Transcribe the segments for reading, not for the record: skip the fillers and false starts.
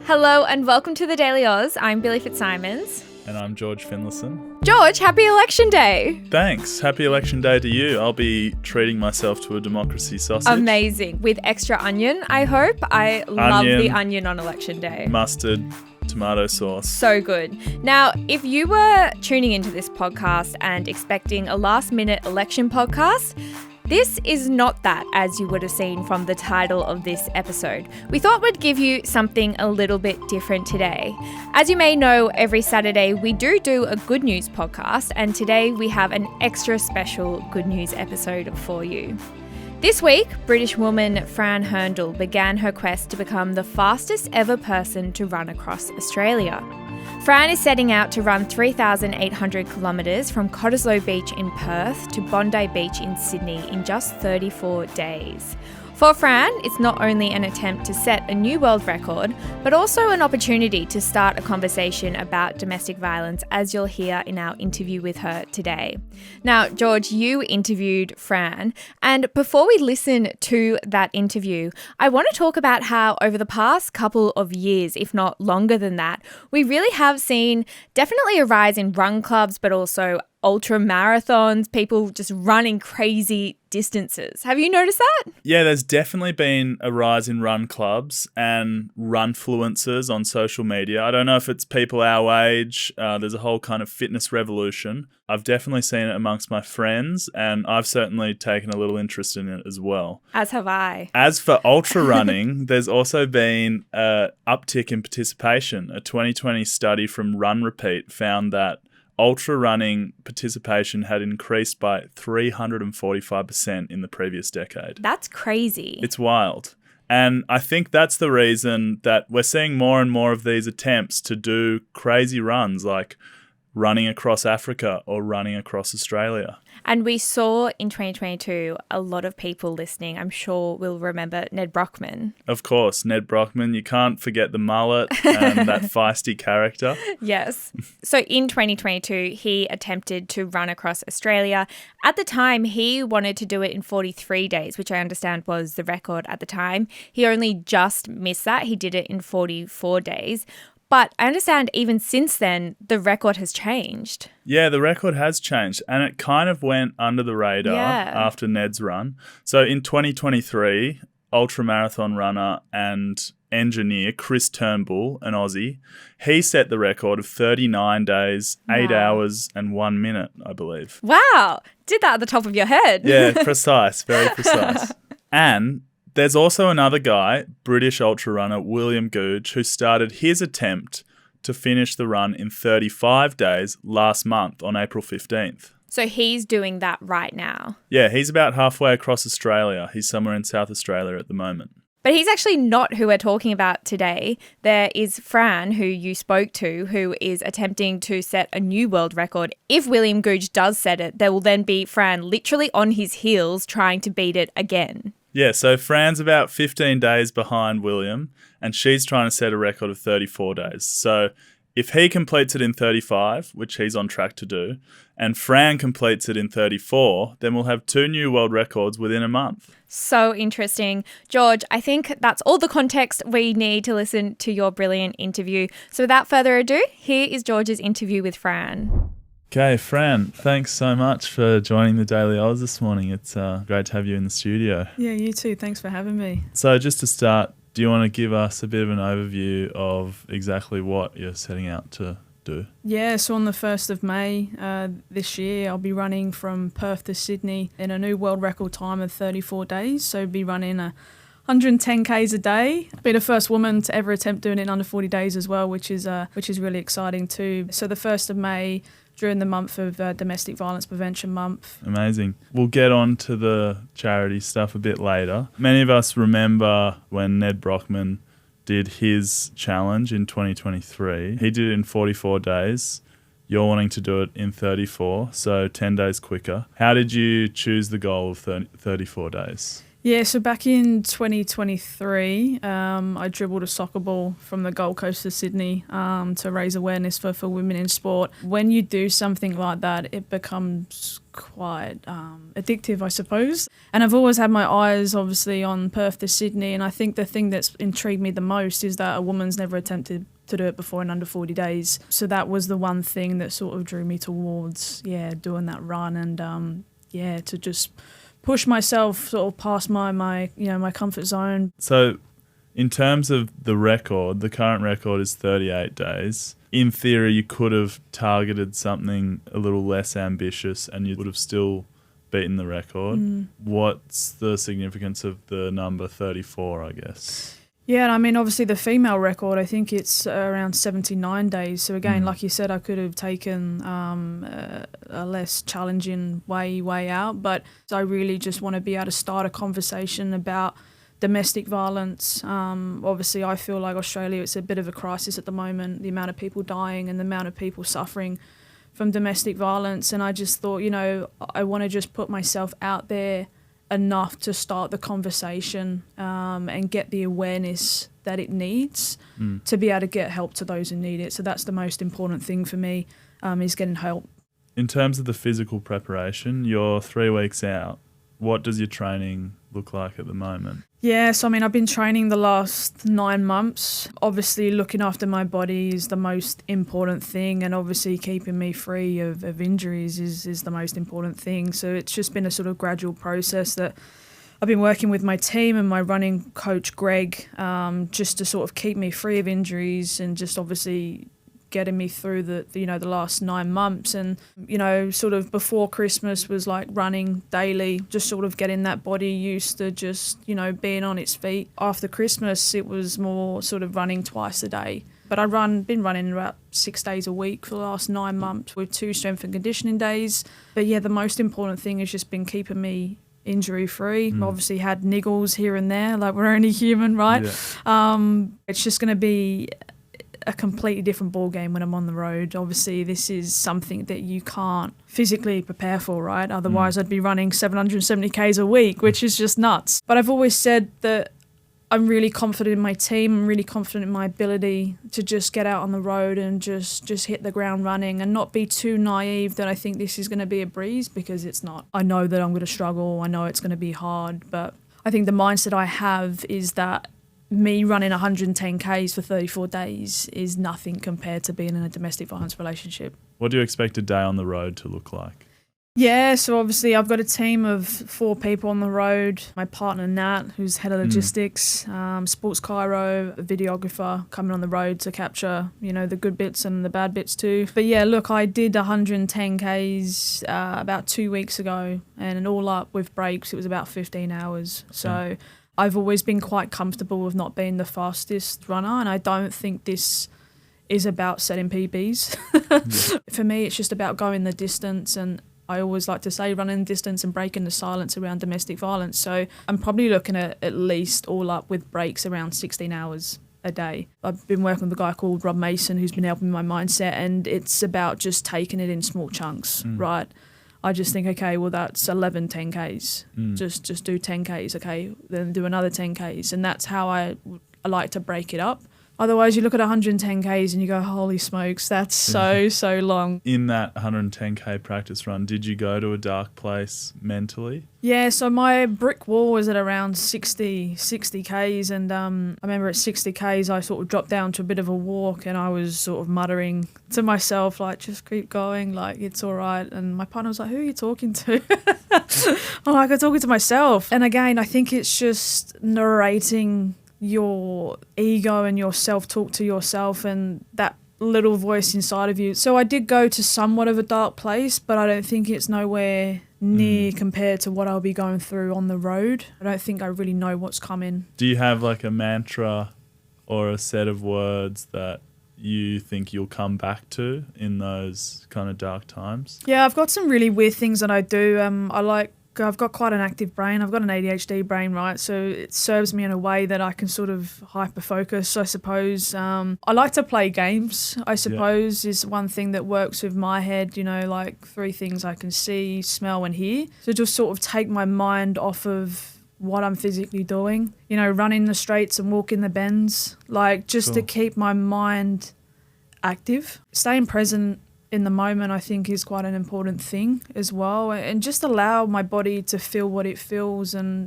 Hello and welcome to the Daily Aus. I'm Billi FitzSimons. And I'm George Finlayson. George, happy election day. Thanks. Happy election day to you. I'll be treating myself to a democracy sausage. Amazing. With extra onion, I hope. I love the onion on election day. Mustard, tomato sauce. So good. Now, if you were tuning into this podcast and expecting a last-minute election podcast, this is not that, as you would have seen from the title of this episode. We thought we'd give you something a little bit different today. As you may know, every Saturday we do a good news podcast, and today we have an extra special good news episode for you. This week, British woman Fran Hurndall began her quest to become the fastest ever person to run across Australia. Fran is setting out to run 3,800 kilometres from Cottesloe Beach in Perth to Bondi Beach in Sydney in just 34 days. For Fran, it's not only an attempt to set a new world record, but also an opportunity to start a conversation about domestic violence, as you'll hear in our interview with her today. Now, George, you interviewed Fran, and before we listen to that interview, I want to talk about how over the past couple of years, if not longer than that, we really have seen definitely a rise in run clubs, but also ultra marathons, people just running crazy distances. Have you noticed that? Yeah, there's definitely been a rise in run clubs and runfluencers on social media. I don't know if it's people our age. There's a whole kind of fitness revolution. I've definitely seen it amongst my friends, and I've certainly taken a little interest in it as well. As have I. As for ultra running, there's also been an uptick in participation. A 2020 study from Run Repeat found that ultra running participation had increased by 345% in the previous decade. That's crazy. It's wild. And I think that's the reason that we're seeing more and more of these attempts to do crazy runs, like running across Africa or running across Australia. And we saw in 2022 a lot of people listening, I'm sure will remember Ned Brockman. Of course, Ned Brockman. You can't forget the mullet and that feisty character. Yes. So in 2022, he attempted to run across Australia. At the time, he wanted to do it in 43 days, which I understand was the record at the time. He only just missed that. He did it in 44 days. But I understand even since then, the record has changed. Yeah, the record has changed, and it kind of went under the radar after Ned's run. So in 2023, ultramarathon runner and engineer Chris Turnbull, an Aussie, he set the record of 39 days, 8 hours and 1 minute, I believe. Wow. Did that at the top of your head. Yeah, precise, very precise. And there's also another guy, British ultra runner William Googe, who started his attempt to finish the run in 35 days last month on April 15th. So he's doing that right now. Yeah, he's about halfway across Australia. He's somewhere in South Australia at the moment. But he's actually not who we're talking about today. There is Fran, who you spoke to, who is attempting to set a new world record. If William Googe does set it, there will then be Fran literally on his heels trying to beat it again. Yeah, so Fran's about 15 days behind William, and she's trying to set a record of 34 days. So if he completes it in 35, which he's on track to do, and Fran completes it in 34, then we'll have 2 new world records within a month. So interesting. George, I think that's all the context we need to listen to your brilliant interview. So without further ado, here is George's interview with Fran. Okay, Fran, thanks so much for joining the Daily Aus this morning. It's great to have you in the studio. Yeah, you too. Thanks for having me. So just to start, do you want to give us a bit of an overview of exactly what you're setting out to do? Yeah, so on the 1st of May this year, I'll be running from Perth to Sydney in a new world record time of 34 days. So be running 110 Ks a day. Be the first woman to ever attempt doing it in under 40 days as well, which is really exciting too. So the 1st of May, during the month of Domestic Violence Prevention Month. Amazing. We'll get on to the charity stuff a bit later. Many of us remember when Ned Brockman did his challenge in 2023. He did it in 44 days. You're wanting to do it in 34, so 10 days quicker. How did you choose the goal of 34 days? Yeah, so back in 2023, I dribbled a soccer ball from the Gold Coast to Sydney to raise awareness for women in sport. When you do something like that, it becomes quite addictive, I suppose. And I've always had my eyes, obviously, on Perth to Sydney, and I think the thing that's intrigued me the most is that a woman's never attempted to do it before in under 40 days. So that was the one thing that sort of drew me towards, doing that run and, to just push myself sort of past my comfort zone. So in terms of the record, the current record is 38 days. In theory, you could have targeted something a little less ambitious and you would have still beaten the record. What's the significance of the number 34, I guess? Yeah, and I mean, obviously the female record, I think it's around 79 days. So again, like you said, I could have taken a less challenging way out. But I really just want to be able to start a conversation about domestic violence. Obviously, I feel like Australia, it's a bit of a crisis at the moment, the amount of people dying and the amount of people suffering from domestic violence. And I just thought, I want to just put myself out there enough to start the conversation and get the awareness that it needs to be able to get help to those who need it. So that's the most important thing for me, is getting help. In terms of the physical preparation, you're 3 weeks out. What does your training look like at the moment? Yeah, so I mean, I've been training the last 9 months. Obviously, looking after my body is the most important thing, and obviously keeping me free of injuries is the most important thing. So it's just been a sort of gradual process that I've been working with my team and my running coach, Greg, just to sort of keep me free of injuries and just obviously getting me through the last 9 months. And sort of before Christmas was like running daily, just sort of getting that body used to just being on its feet. After Christmas it was more sort of running twice a day, but been running about 6 days a week for the last 9 months with 2 strength and conditioning days. But yeah, the most important thing has just been keeping me injury free. Obviously had niggles here and there, like we're only human, right? It's just going to be a completely different ball game when I'm on the road. Obviously, this is something that you can't physically prepare for, right? Otherwise, I'd be running 770 Ks a week, which is just nuts. But I've always said that I'm really confident in my team. I'm really confident in my ability to just get out on the road and just hit the ground running and not be too naive that I think this is going to be a breeze, because it's not. I know that I'm going to struggle. I know it's going to be hard. But I think the mindset I have is that me running 110 Ks for 34 days is nothing compared to being in a domestic violence relationship. What do you expect a day on the road to look like? Yeah, so obviously I've got a team of 4 people on the road. My partner Nat, who's head of logistics, sports chiro, a videographer coming on the road to capture, the good bits and the bad bits too. But yeah, look, I did 110 Ks about 2 weeks ago, and all up with breaks, it was about 15 hours. So I've always been quite comfortable with not being the fastest runner, and I don't think this is about setting PBs. For me, it's just about going the distance, and I always like to say running distance and breaking the silence around domestic violence. So I'm probably looking at least all up with breaks around 16 hours a day. I've been working with a guy called Rob Mason who's been helping my mindset, and it's about just taking it in small chunks, right? I just think, okay, well, that's 11 10Ks. Just do 10Ks, okay, then do another 10Ks. And that's how I like to break it up. Otherwise, you look at 110 Ks and you go, holy smokes, that's so long. In that 110K practice run, did you go to a dark place mentally? Yeah, so my brick wall was at around 60 Ks, and I remember at 60 Ks I sort of dropped down to a bit of a walk, and I was sort of muttering to myself, like, just keep going, like, it's all right. And my partner was like, who are you talking to? I'm like, I'm talking to myself. And again, I think it's just narrating your ego and your self-talk to yourself and that little voice inside of you. So I did go to somewhat of a dark place, but I don't think it's nowhere near compared to what I'll be going through on the road. I don't think I really know what's coming. Do you have like a mantra or a set of words that you think you'll come back to in those kind of dark times? Yeah, I've got some really weird things that I do. I've got quite an active brain. I've got an ADHD brain, right? So it serves me in a way that I can sort of hyper-focus, I suppose. I like to play games, I suppose, is one thing that works with my head, like 3 things I can see, smell and hear. So just sort of take my mind off of what I'm physically doing. You know, running the straights and walking the bends, like just to keep my mind active. Staying present in the moment, I think, is quite an important thing as well, and just allow my body to feel what it feels, and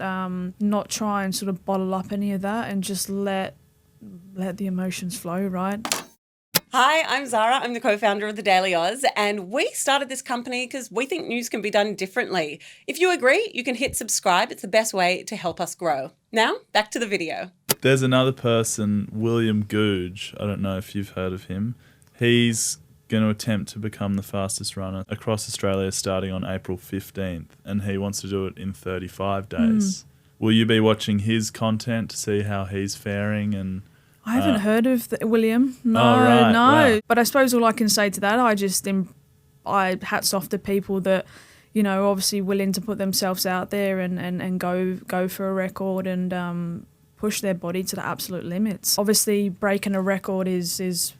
not try and sort of bottle up any of that, and just let the emotions flow, right? Hi, I'm Zara. I'm the co-founder of the Daily Aus, and we started this company because we think news can be done differently. If you agree, you can hit subscribe. It's the best way to help us grow. Now, back to the video. There's another person, William Googe. I don't know if you've heard of him. He's going to attempt to become the fastest runner across Australia starting on April 15th, and he wants to do it in 35 days. Will you be watching his content to see how he's faring? And I haven't heard of William. No, right, no. wow. But I suppose all I can say to that, I hats off to people that, you know, obviously willing to put themselves out there and go for a record and push their body to the absolute limits. Obviously, breaking a record is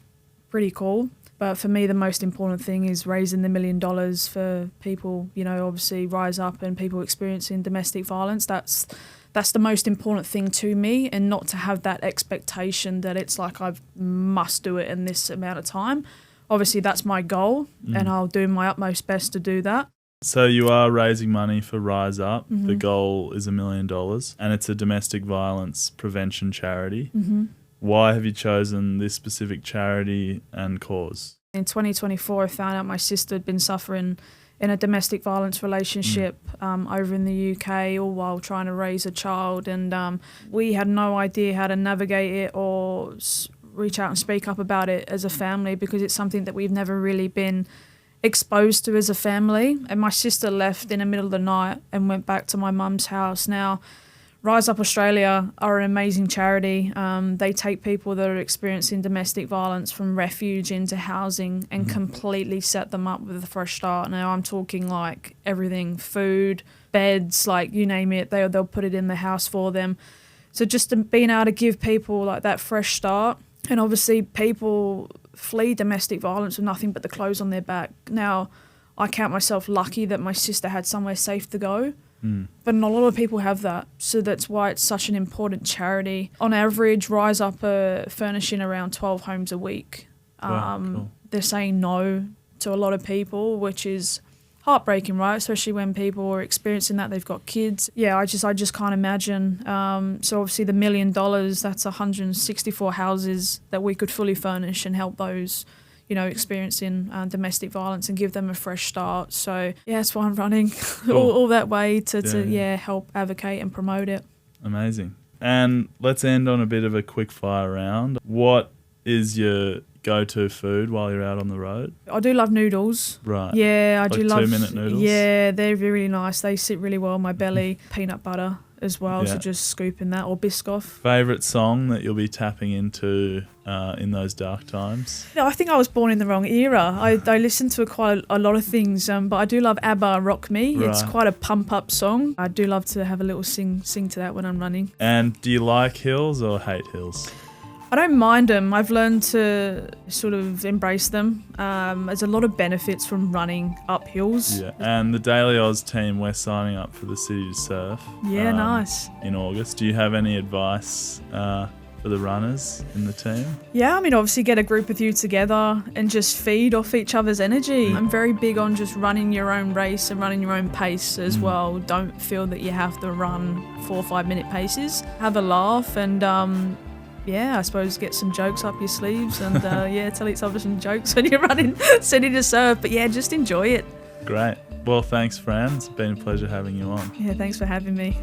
pretty cool. But for me, the most important thing is raising the $1 million for people, you know, obviously Rise Up and people experiencing domestic violence. That's the most important thing to me, and not to have that expectation that it's like I must do it in this amount of time. Obviously, that's my goal, and I'll do my utmost best to do that. So you are raising money for Rise Up. The goal is $1 million, and it's a domestic violence prevention charity. Why have you chosen this specific charity and cause? In 2024, I found out my sister had been suffering in a domestic violence relationship over in the UK, all while trying to raise a child. And we had no idea how to navigate it or reach out and speak up about it as a family, because it's something that we've never really been exposed to as a family. And my sister left in the middle of the night and went back to my mum's house. Now, Rise Up Australia are an amazing charity. They take people that are experiencing domestic violence from refuge into housing and completely set them up with a fresh start. Now, I'm talking like everything, food, beds, like you name it, they'll put it in the house for them. So just being able to give people like that fresh start. And obviously people flee domestic violence with nothing but the clothes on their back. Now, I count myself lucky that my sister had somewhere safe to go. But not a lot of people have that. So that's why it's such an important charity. On average, Rise Up are furnishing around 12 homes a week. Wow, cool. They're saying no to a lot of people, which is heartbreaking, right? Especially when people are experiencing that, they've got kids. Yeah, I just can't imagine. So obviously the $1 million, that's 164 houses that we could fully furnish and help those, you know, experiencing domestic violence and give them a fresh start. So yeah, that's why I'm running all that way to help advocate and promote it. Amazing. And let's end on a bit of a quick fire round. What is your go-to food while you're out on the road? I do love noodles. Right. Yeah, I do love 2-minute noodles. Yeah, they're really nice. They sit really well in my belly. Peanut butter as well, so just scooping that, or Biscoff. Favourite song that you'll be tapping into in those dark times? No, I think I was born in the wrong era. I listen to quite a lot of things, but I do love ABBA, Rock Me. Right. It's quite a pump-up song. I do love to have a little sing to that when I'm running. And do you like hills or hate hills? I don't mind them. I've learned to sort of embrace them. There's a lot of benefits from running up hills. Yeah, and the Daily Aus team, we're signing up for the City to Surf. Yeah, nice. In August. Do you have any advice for the runners in the team? Yeah, I mean, obviously get a group of you together and just feed off each other's energy. I'm very big on just running your own race and running your own pace as well. Don't feel that you have to run 4 or 5 minute paces. Have a laugh and I suppose get some jokes up your sleeves and tell each other some jokes when you're running City to Surf. But yeah, just enjoy it. Great. Well, thanks, Fran. It's been a pleasure having you on. Yeah, thanks for having me.